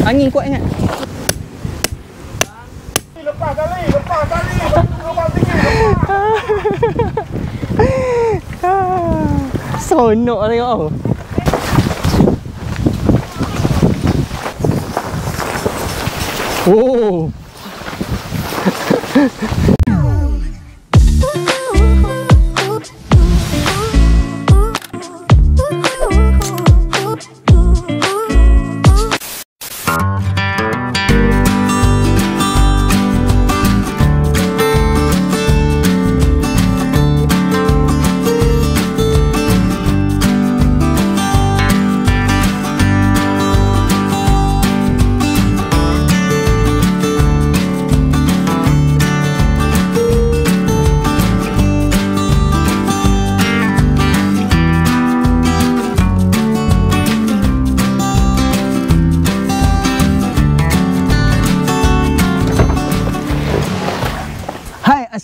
Angin kuat ingat. Lepas tali. Lepas sikit. Sonok tengok tau. Oh.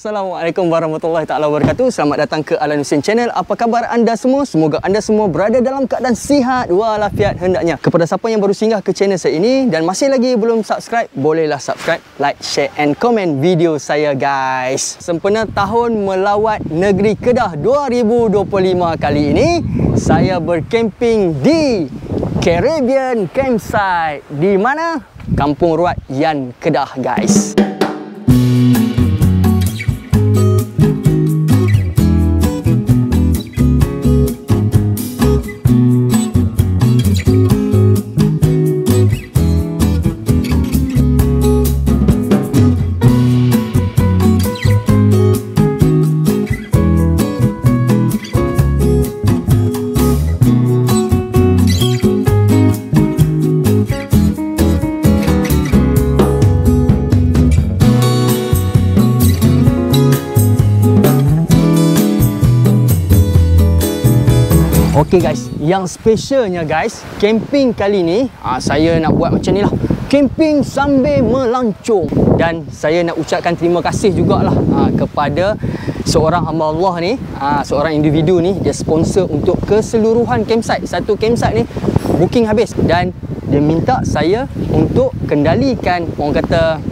Assalamualaikum warahmatullahi taala wabarakatuh. Selamat datang ke Alan Hussein Channel. Apa khabar anda semua? Semoga anda semua berada dalam keadaan sihat walafiat hendaknya. Kepada siapa yang baru singgah ke channel saya ini dan masih lagi belum subscribe, bolehlah subscribe, like, share and comment video saya guys. Sempena tahun melawat negeri Kedah 2025 kali ini, saya berkemping di Caribbean Campsite. Di mana? Kampung Ruat Yan Kedah guys. Okey guys, yang specialnya guys, camping kali ni saya nak buat macam ni lah. Camping sambil melancong. Dan saya nak ucapkan terima kasih jugalah kepada seorang hamba Allah ni, seorang individu ni, dia sponsor untuk keseluruhan campsite. Satu campsite ni booking habis dan dia minta saya untuk kendalikan, orang kata,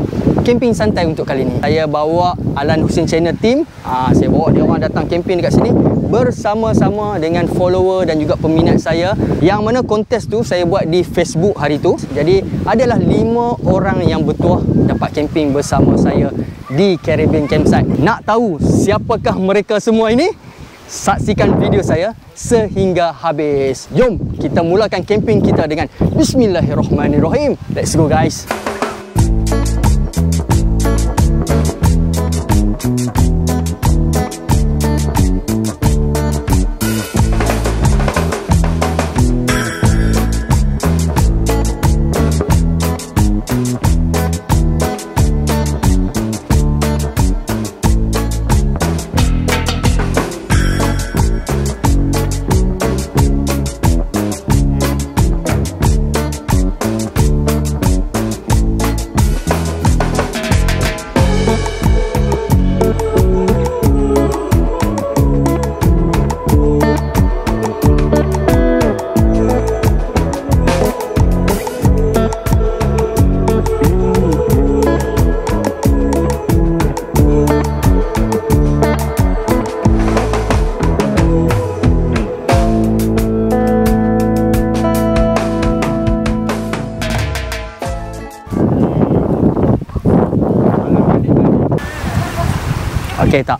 camping santai untuk kali ni. Saya bawa Alan Hussein Channel team, saya bawa dia orang datang camping dekat sini bersama-sama dengan follower dan juga peminat saya, yang mana kontes tu saya buat di Facebook hari tu. Jadi adalah 5 orang yang bertuah dapat camping bersama saya di Caribbean Campsite. Nak tahu siapakah mereka semua ini? Saksikan video saya sehingga habis. Jom kita mulakan camping kita dengan Bismillahirrahmanirrahim. Let's go guys. Okey tak?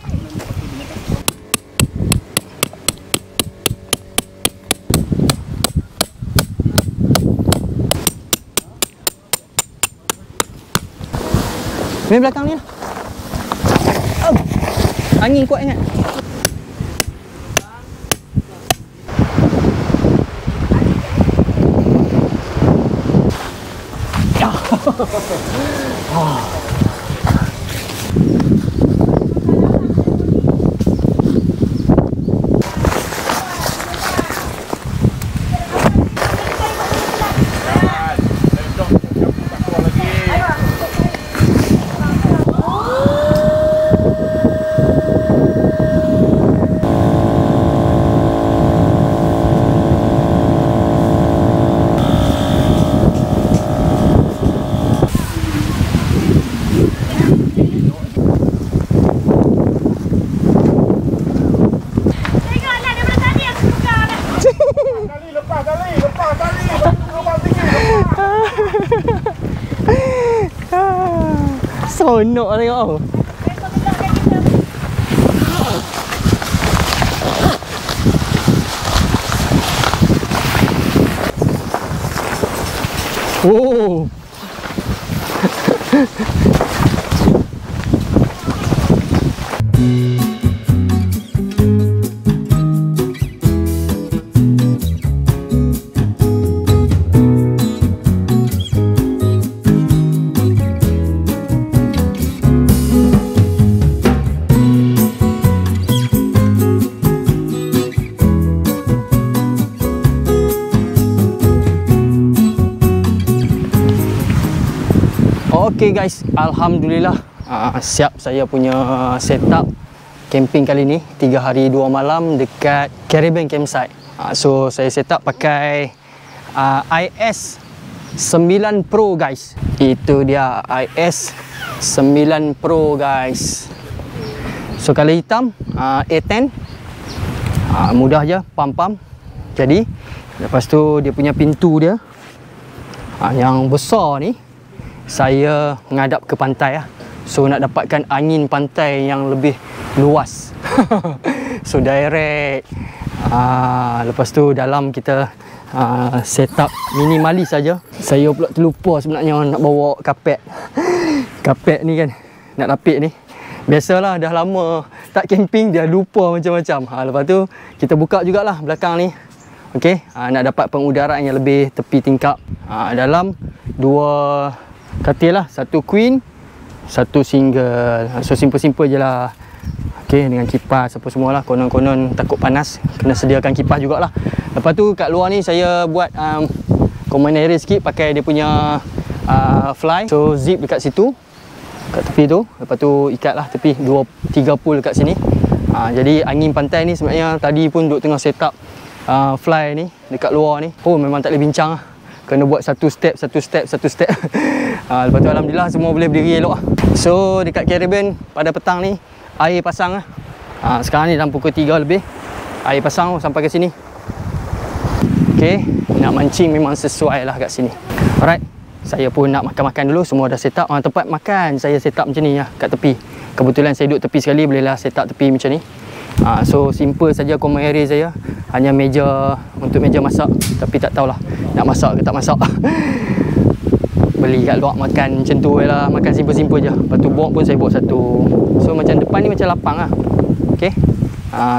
Main belakang ni lah. Oh, angin kuat ingat. Seronok lah tengok tau. Oh. Okay guys, alhamdulillah siap saya punya setup camping kali ni 3 hari 2 malam dekat Caribbean Campsite. So saya setup pakai IS 9 Pro guys. Itu dia IS 9 Pro guys. So color hitam A10. Mudah je pam-pam. Jadi lepas tu dia punya pintu dia yang besar ni saya menghadap ke pantai lah. So nak dapatkan angin pantai yang lebih luas. So direct. Lepas tu dalam kita setup minimalis saja. Saya pula terlupa sebenarnya nak bawa kapet. Kapet ni kan nak lapik ni. Biasalah dah lama tak camping dia lupa macam-macam. Lepas tu kita buka jugalah belakang ni. Okey, nak dapat pengudaraan yang lebih tepi tingkap. Dalam 2 katil lah, 1 queen, 1 single. So simple-simple je lah. Okay, dengan kipas apa semualah. Konon-konon takut panas, kena sediakan kipas jugalah. Lepas tu kat luar ni saya buat common area sikit pakai dia punya fly. So zip dekat situ, kat tepi tu. Lepas tu ikatlah tepi 2-3 pull dekat sini. Jadi angin pantai ni sebenarnya tadi pun duk tengah set up fly ni dekat luar ni. Oh memang tak boleh bincang lah. Kena buat satu step. Lepas tu alhamdulillah semua boleh berdiri elok lah. So dekat Caribbean pada petang ni air pasang lah. Sekarang ni dalam pukul 3 lebih. Air pasang sampai ke sini. Okay, nak mancing memang sesuai lah kat sini. Alright, saya pun nak makan-makan dulu. Semua dah set up. Tempat makan saya set up macam ni lah kat tepi. Kebetulan saya duduk tepi sekali, bolehlah set up tepi macam ni. So simple saja common area saya. Hanya meja untuk meja masak. Tapi tak tahulah nak masak ke tak masak. Beli kat luar makan macam tu lah. Makan simple-simple je. Lepas tu bok pun saya bawa satu. So macam depan ni macam lapang lah. Okay,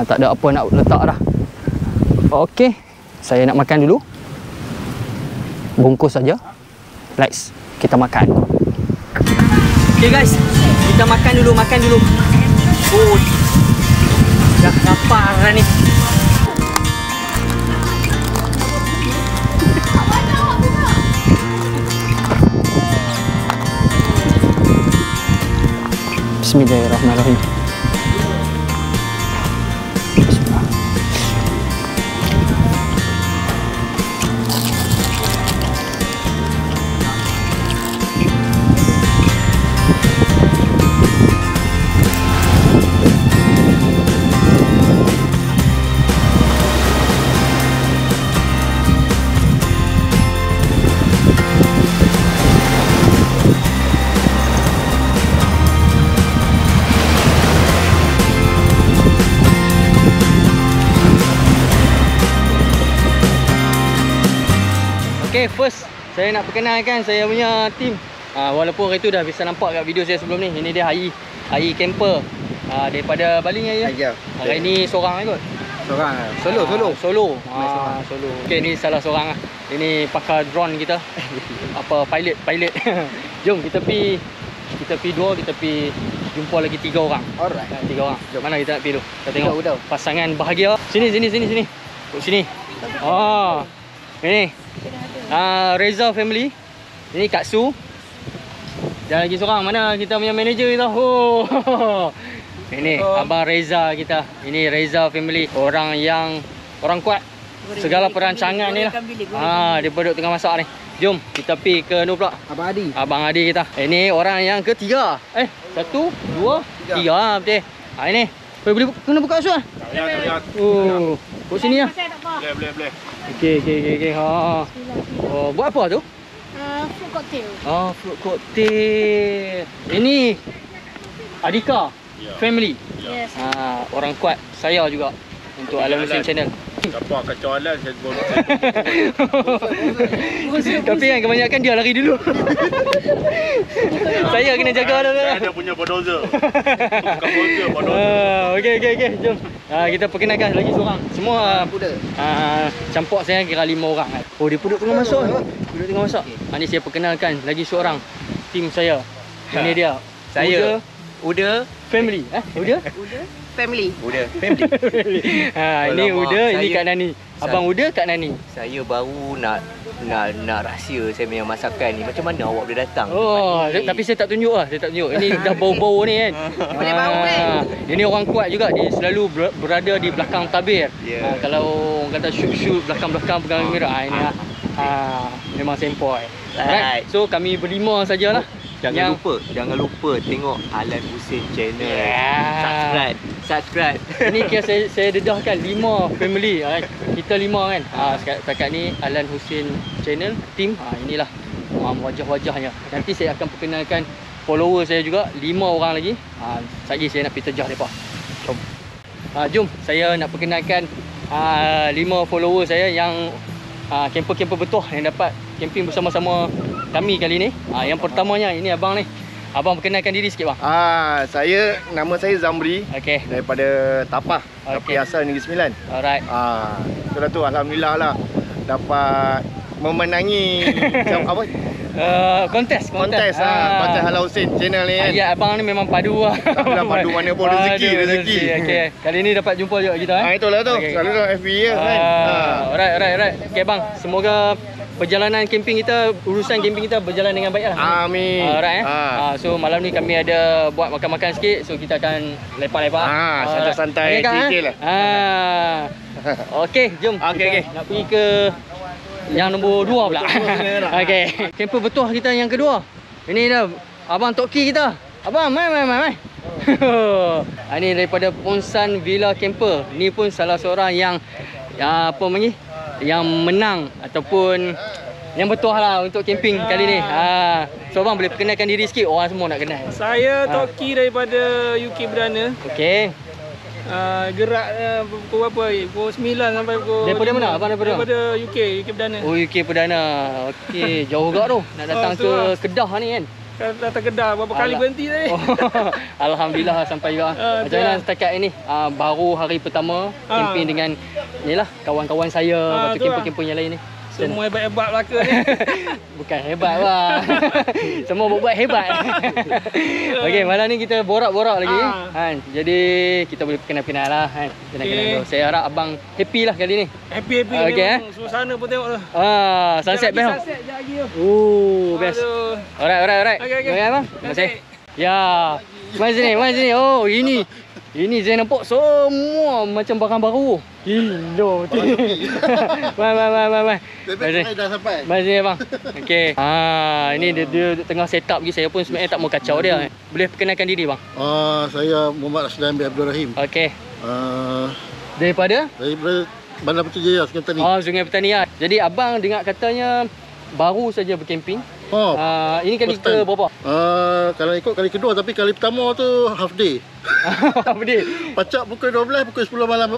tak ada apa nak letak dah. Okay, saya nak makan dulu. Bungkus saja. Let's kita makan. Okay guys, kita makan dulu. Oh, dah lapar dah ni. Bismillahirrahmanirrahim. Bismillah. Okay, first saya nak perkenalkan saya punya team. Walaupun hari tu dah bisa nampak kat video saya sebelum ni. Ini dia Hai camper daripada Bali ni ya. Hari ni seorang ikut. Seorang. Solo. Okay, ni salah seorang lah. Ini pakar drone kita. Apa pilot. Jom kita pi dua, kita pi jumpa lagi 3 orang. Alright. 3 orang. Jom. Mana kita nak pi tu? Kita tengok pasangan bahagia. Sini. Duduk sini. Ini Reza family. Ini Kak Su. Dan lagi seorang, mana kita punya manager kita. Ini Abang Reza kita. Ini Reza family. Orang kuat. Segala perancangan ni lah. Dia duduk tengah masak ni. Jom kita pergi ke pula Abang Adi kita. Ini orang yang ketiga. 1, 2, 3. Betul. Ini boleh kena buka asal. Kat sini lah. Boleh. Okey. Buat apa tu? fruit cocktail. Oh, fruit cocktail. Ini Adika family. Yes. Orang kuat saya juga untuk Alan Hussein channel. Siapa kacau Alan, saya baru Tapi kan kebanyakan dia lari dulu. Saya kena jaga dah. Saya ada punya bulldozer. Bukan bulldozer. Okey. Jom. Kita perkenalkan lagi seorang. Semua campur saya kira 5 orang. Oh, dia duduk tengah masuk. Duduk tengah masuk. Ni saya perkenalkan lagi seorang tim saya. Ini dia. Saya Uda Family. Uda? Family. Ini Alamak, Uda, ini saya- Kak Nani. Abang Uda, Kak Nani. Saya baru nak rahsia saya punya masakan ni. Macam mana awak boleh datang? Oh, tempat ni? tapi saya tak tunjuk lah. Saya tak tunjuk. Ini dah bau-bau ni kan. Boleh bau kan? Ini orang kuat juga. Dia selalu berada di belakang tabir. Ya. Kalau orang kata shoot belakang-belakang pegang kamera. Ini lah. Memang sempoi. Alright. So kami berlima sajalah. Jangan lupa tengok Alan Hussein channel. Yeah. Subscribe. Ini kira saya dedahkan 5 family. Kita 5 kan. Setakat ni Alan Hussein channel team. Inilah wajah-wajahnya. Nanti saya akan perkenalkan follower saya juga 5 orang lagi. Sekejap saya nak pergi terjah depa. Jom saya nak perkenalkan 5 follower saya yang camper-camper betul yang dapat camping bersama-sama kami kali ni. Yang pertamanya ini abang ni. Abang perkenalkan diri sikit bang. Nama saya Zamri Okey. daripada Tapah, tapi Okey. asal Negeri Sembilan. Alright. Itulah tu, alhamdulillah lah dapat memenangi apa? Kontes. Kontes Alan Hussein channel ni kan. Ya, abang ni memang padu lah. Taklah padu mana pun rezeki. Okey. Kali ni dapat jumpa juga kita Itulah tu. Okey. Selalu dalam FB je kan. Alright. Okey bang, semoga perjalanan camping kita, urusan camping kita berjalan dengan baik lah. Amin. Alright. So malam ni kami ada buat makan-makan sikit. So kita akan lepak-lepak. Santai-santai chill lah. Okey, jom. Okey. Nak pergi ke yang nombor 2 pula. Okey. Camper betul kita yang kedua. Ini dah abang Toki kita. Abang, mai. Ini daripada Ponsan Villa Camper. Ni pun salah seorang yang yang menang ataupun yang betul lah untuk camping kali ni. So abang boleh perkenalkan diri sikit, orang semua nak kenal. Saya Toki daripada UK Perdana. Okey. Gerak pukul berapa? Pukul 9 sampai pukul Daripada 5. mana? Abang daripada UK Perdana. Oh, UK Perdana. Okey, jauh juga tu. Nak datang ke Kedah ni kan. Datang Kedah berapa kali berhenti tadi. Alhamdulillah sampai juga. Macam mana setakat ini? Baru hari pertama camping dengan inilah kawan-kawan saya, lepas tu camper-camper yang lain ni. Semua hebat-hebat belaka ni. Bukan hebat lah. Semua buat hebat. Okey, malam ni kita borak-borak lagi. Jadi kita boleh kenal-kenal lah. Kenal-kenal dulu. Saya harap abang happy lah kali ni. Happy. Okey, Suasana pun tengok tu. Sunset best. Sunset je lagi tu. Best. Aduh. Alright. Okey. Okey abang. Terima kasih. Ya. Mari sini. Oh, ini saya nampak semua macam barang baru. Gila betul. Mai. Dah sampai. Mari sini abang. Okey. Ini dia tengah set up lagi. Saya pun sebenarnya tak mau kacau dia. Boleh perkenalkan diri bang? Saya Muhammad Rasdan bin Abdul Rahim. Okey. Daripada Daripada Bandar Puteri Jaya, Sungai Petani. Sungai Petani lah. Jadi abang dengar katanya baru saja bercamping. Ini kali first time. ke berapa? Kalau ikut kali kedua, tapi kali pertama tu half day. Apa dia? Pacak pukul 12, pukul 10 malam.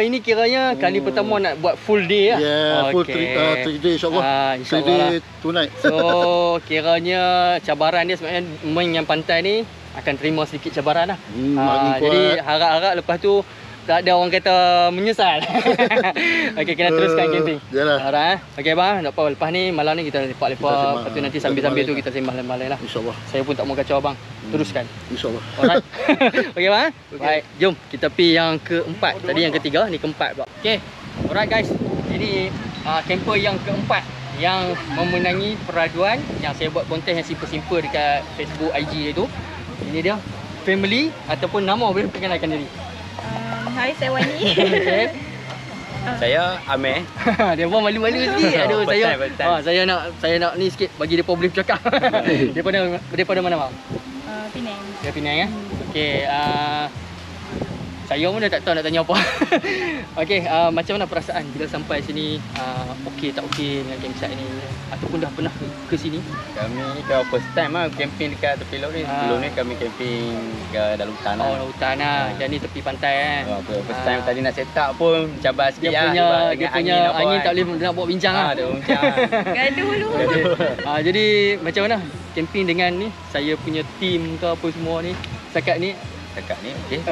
Ini kiranya kali pertama nak buat full day lah. Full 3 day insyaAllah. 3 day tonight. So kiranya cabaran dia sebenarnya yang pantai ni akan terima sedikit cabaran lah. Jadi harap-harap lepas tu tak ada orang kata menyesal. Okey, kena teruskan camping. Yalah. Alright. Okey bang, tak apa, lepas ni malam ni kita lepak-lepak. Lepas tu nanti sambil-sambil tu kita sembang lain-lain lah. InsyaAllah. Saya pun tak mau kacau abang. Teruskan. InsyaAllah. Alright. Okey bang. Baik, jom kita pergi yang keempat. Tadi yang ketiga, ni keempat pula. Okey. Alright guys. Ini camper yang keempat yang memenangi peraduan yang saya buat konten yang simple-simple dekat Facebook, IG itu. Ini dia family ataupun nama boleh perkenalkan diri. Hai, saya Wani. Okey. Saya Amir. Dia pun malu-malu sikit. Aduh, First time. saya nak ni sikit bagi depa boleh bercakap. Daripada mana bang? Penang. Dari Penang ya. Okey, Saya pun dah tak tahu nak tanya apa. Okey, macam mana perasaan bila sampai sini? Okey tak okey dengan campsite ni? Ataupun dah pernah ke sini? Kami dah first time lah camping dekat tepi laut ni. Sebelum ni kami camping ke dalam hutan lah. Oh, hutan lah. Dan ni tepi pantai kan? First time tadi nak set up pun cabar sikit lah. Dia punya angin tak boleh nak buat bincang lah. Ada bincang. Gaduh dulu. Jadi macam mana camping dengan ni? Saya punya team ke apa semua ni? Setakat ni Dekat ni, okey.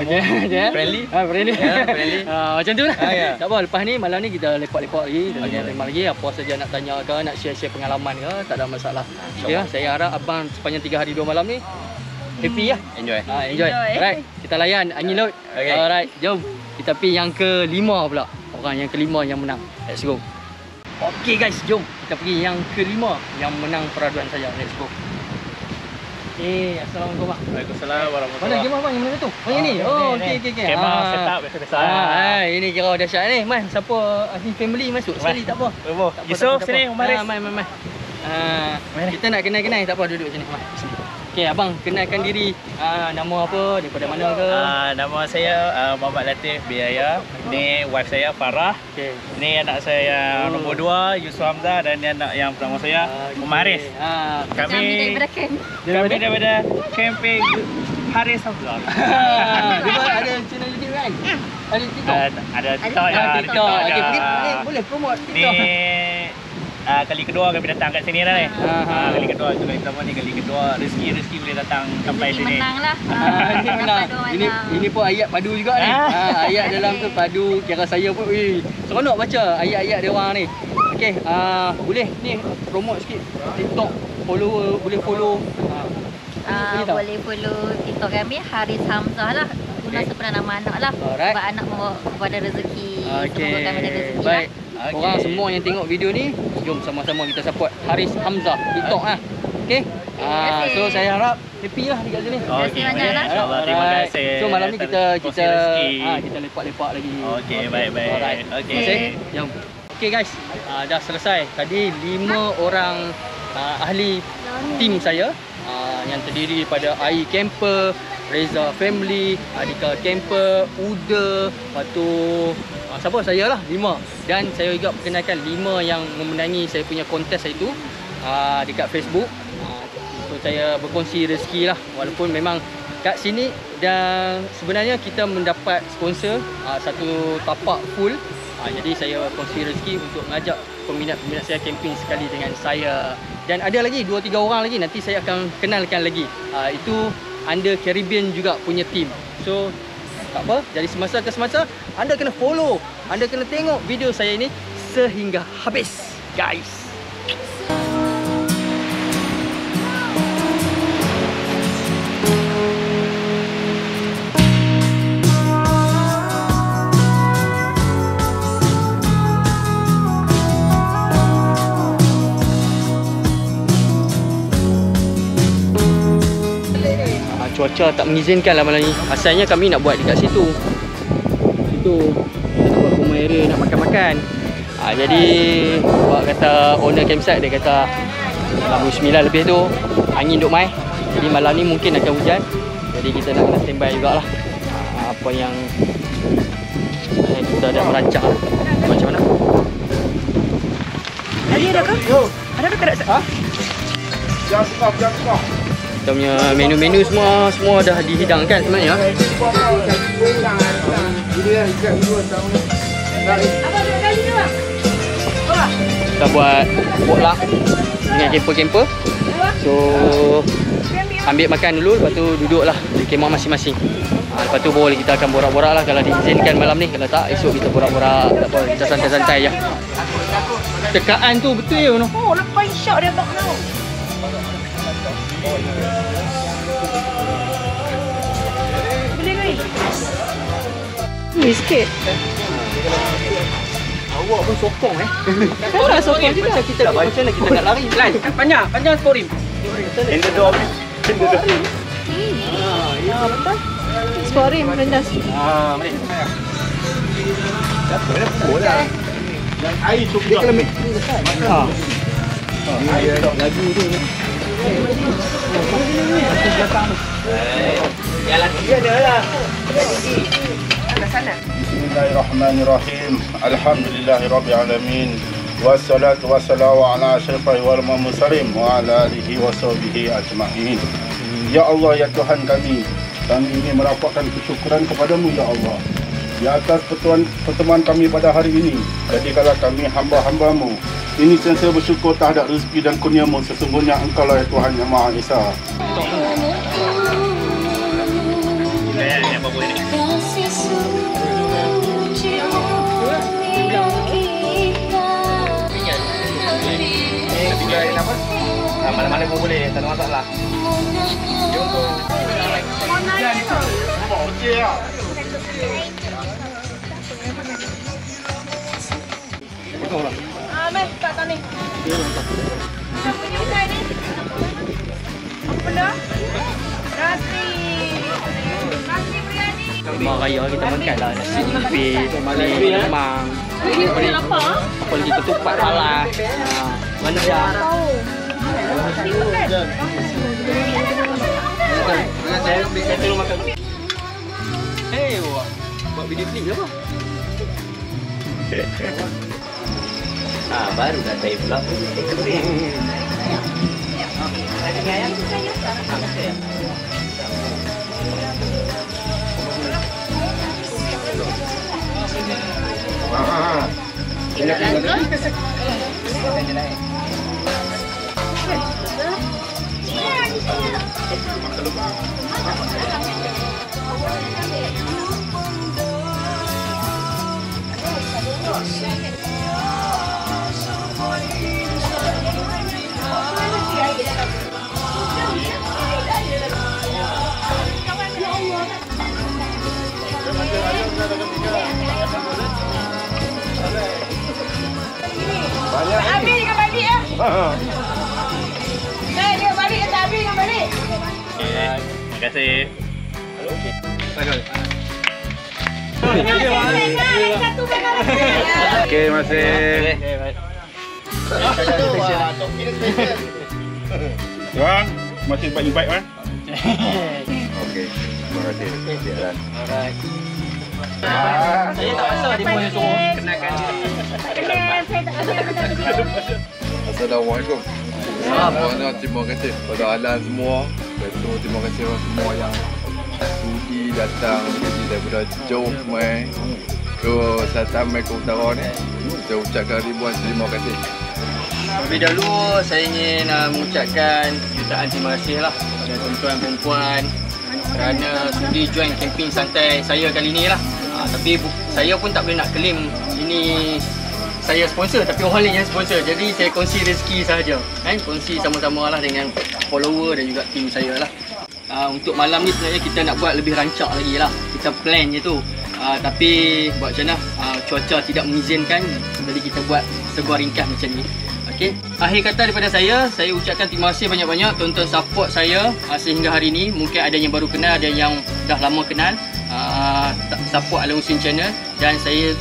Friendly? Friendly. Ya, friendly. Macam tu lah. Ya. Tak apa, lepas ni malam ni kita lepak-lepak lagi. Tanya memang lagi apa saja nak tanya ke, nak share-share pengalaman ke, tak ada masalah. Ya, saya harap abang sepanjang 3 hari 2 malam ni happy lah. Enjoy. Enjoy. Alright, kita layan angin laut. Okay. Alright, jom. Kita pergi yang ke-5 pula. Orang yang ke-5 yang menang. Let's go. Okay guys, jom. Kita pergi yang ke-5 yang menang peraduan saya. Let's go. Assalamualaikum bang. Waalaikumsalam warahmatullahi. Mana game abang yang mana tu? Oh yang ni. Oh okey. Kemah setup biasa-biasa. Ini kira dahsyat ni. Man, siapa ahli family masuk sekali tak apa. Yusof sini, Umaris. Mai. Kita nak kenal-kenal tak apa, duduk sini. Okey, abang kenalkan diri. Nama apa, daripada mana ke? Nama saya Muhammad Latif Biaya. Ni wife saya Farah. Okey. Ni anak saya nombor 2 Yusuf Hamzah dan ni anak yang pertama saya Umaris. Kami daripada camping Haris Hamzah. Dia ada channel YouTube kan? Ada TikTok. Ada TikTok ya. TikTok. Okey, boleh promote Ni TikTok. kali kedua kami datang kat sini dah ni. Kali kedua tu kali pertama ni kali kedua rezeki boleh datang sampai sini. Menang lah. Ini menang. Ini pun ayat padu juga ni. Ayat dalam tu padu. Kira saya pun seronok baca ayat-ayat dia orang ni. Okey, boleh ni promote sikit TikTok, follower, boleh follow. Boleh follow TikTok kami Haris Hamzah lah. Guna sebenarnya nama anak lah. Alright. Sebab anak membawa kepada rezeki. Okey. Semoga kami ada rezeki Baik. lah. Korang semua yang tengok video ni, jom sama-sama kita support Haris Hamzah TikTok lah. Okey. So saya harap happy lah dekat sini. Terima kasih banyak lah. InsyaAllah, terima kasih. So malam ni kita rezeki. kita lepak-lepak lagi. Okey, baik-baik. Alright. Okey. Terima kasih. Jom. Okey guys, dah selesai. Tadi 5 orang ahli tim saya yang terdiri daripada Ai Camper, Reza Family, Adika Camper, Uda, lepas tu siapa? Saya lah 5. Dan saya juga perkenalkan 5 yang memenangi saya punya kontes itu dekat Facebook. So saya berkongsi rezeki lah, walaupun memang kat sini dan sebenarnya kita mendapat sponsor satu tapak full. Jadi saya kongsi rezeki untuk mengajak peminat-peminat saya camping sekali dengan saya. Dan ada lagi 2-3 orang lagi nanti saya akan kenalkan lagi. Itu under Caribbean juga punya team. So tak apa, jadi semasa ke semasa anda kena follow, anda kena tengok video saya ini sehingga habis guys. Cuaca tak mengizinkan lah malam ni. Asalnya kami nak buat dekat situ. Situ kita buat common area nak makan-makan. Jadi buat kata owner campsite dia kata dalam 9 lebih tu angin duk mai. Jadi malam ni mungkin akan hujan. Jadi kita nak kena standby jugalah. Apa yang kita dah merancang. Macam mana? Ada ke? Ada ke tak? Jangan suka. Kita punya menu-menu semua dah dihidangkan sebenarnya. Kita buat potluck dengan camper-camper. So ambil makan dulu, lepas tu duduklah di kemah masing-masing. Lepas tu boleh kita akan borak-borak lah kalau diizinkan malam ni. Kalau tak, esok kita borak-borak. Tak apa, kita santai-santai je. Tekaan tu betul ya, no? Oh, lepas shot dia tak tahu. Boleh ke ni? Sikit. Awak pun sokong Orang sokong juga. Macam kita macam mana kita nak lari. Line, panjang sporim. In the door. Ya, betul. Sporim rendah. Mari. Yang air tu dia kena mix. Lagu tu. Jalan dia dah lah. Bismillahirrahmanirrahim. Alhamdulillahirabbil alamin. Wassalatu wassalamu ala asyrafil wal mursalin wa ala alihi washabihi ajma'in. Ya Allah, ya Tuhan kami ingin merapatkan kesyukuran kepadamu ya Allah di atas pertemuan kami pada hari ini. Jadikanlah kami hamba-hambamu ini sentiasa bersyukur terhadap rezeki dan kurniamu. Sesungguhnya Engkau lah ya Tuhan yang Maha Esa. Mana-mana pun boleh, tak ada masalah. Meh, tak tahu ni. Kita punya ukai ni. Apa benda? Nasi. Nasi biryani. Rumah raya kita makan lah nasi nipis, lemang. Apa lagi ketupat palas. Rendang. Saya tolong makan. Hei, buat video klip ke apa? Baru dah saya pula. Habis dengan balik ya. Dia balik tak habis dengan balik. Terima kasih. Okey, terima kasih. Tuan, masih invite kan? Okey, terima kasih. Alright. Saya tak rasa dia boleh suruh kenalkan diri. Assalamualaikum. Terima kasih kepada Alan semua. Betul, terima kasih semua yang sudi datang daripada jauh mai ke Selatan mai ke Utara ni. Saya ucapkan ribuan terima kasih. Lebih dahulu saya ingin mengucapkan jutaan terima kasih lah kepada tuan-tuan dan puan kerana sudi join camping santai saya kali ni lah. Tapi saya pun tak boleh nak claim ini saya sponsor, tapi orang lain yang sponsor. Jadi saya kongsi rezeki sahaja kan, kongsi sama-sama lah dengan follower dan juga tim saya lah. Untuk malam ni sebenarnya kita nak buat lebih rancak lagi lah. Kita plan je tu. Tapi buat macam mana cuaca tidak mengizinkan, jadi kita buat sebuah ringkas macam ni. Okay. Akhir kata daripada saya ucapkan terima kasih banyak-banyak tonton support saya sehingga hari ini. Mungkin ada yang baru kenal, ada yang dah lama kenal. Support Alan Husin Channel, dan saya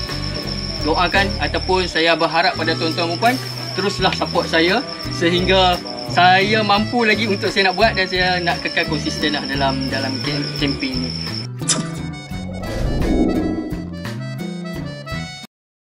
doakan ataupun saya berharap pada tuan-tuan dan puan teruslah support saya sehingga saya mampu lagi untuk saya nak buat dan saya nak kekal konsisten lah dalam camping ni.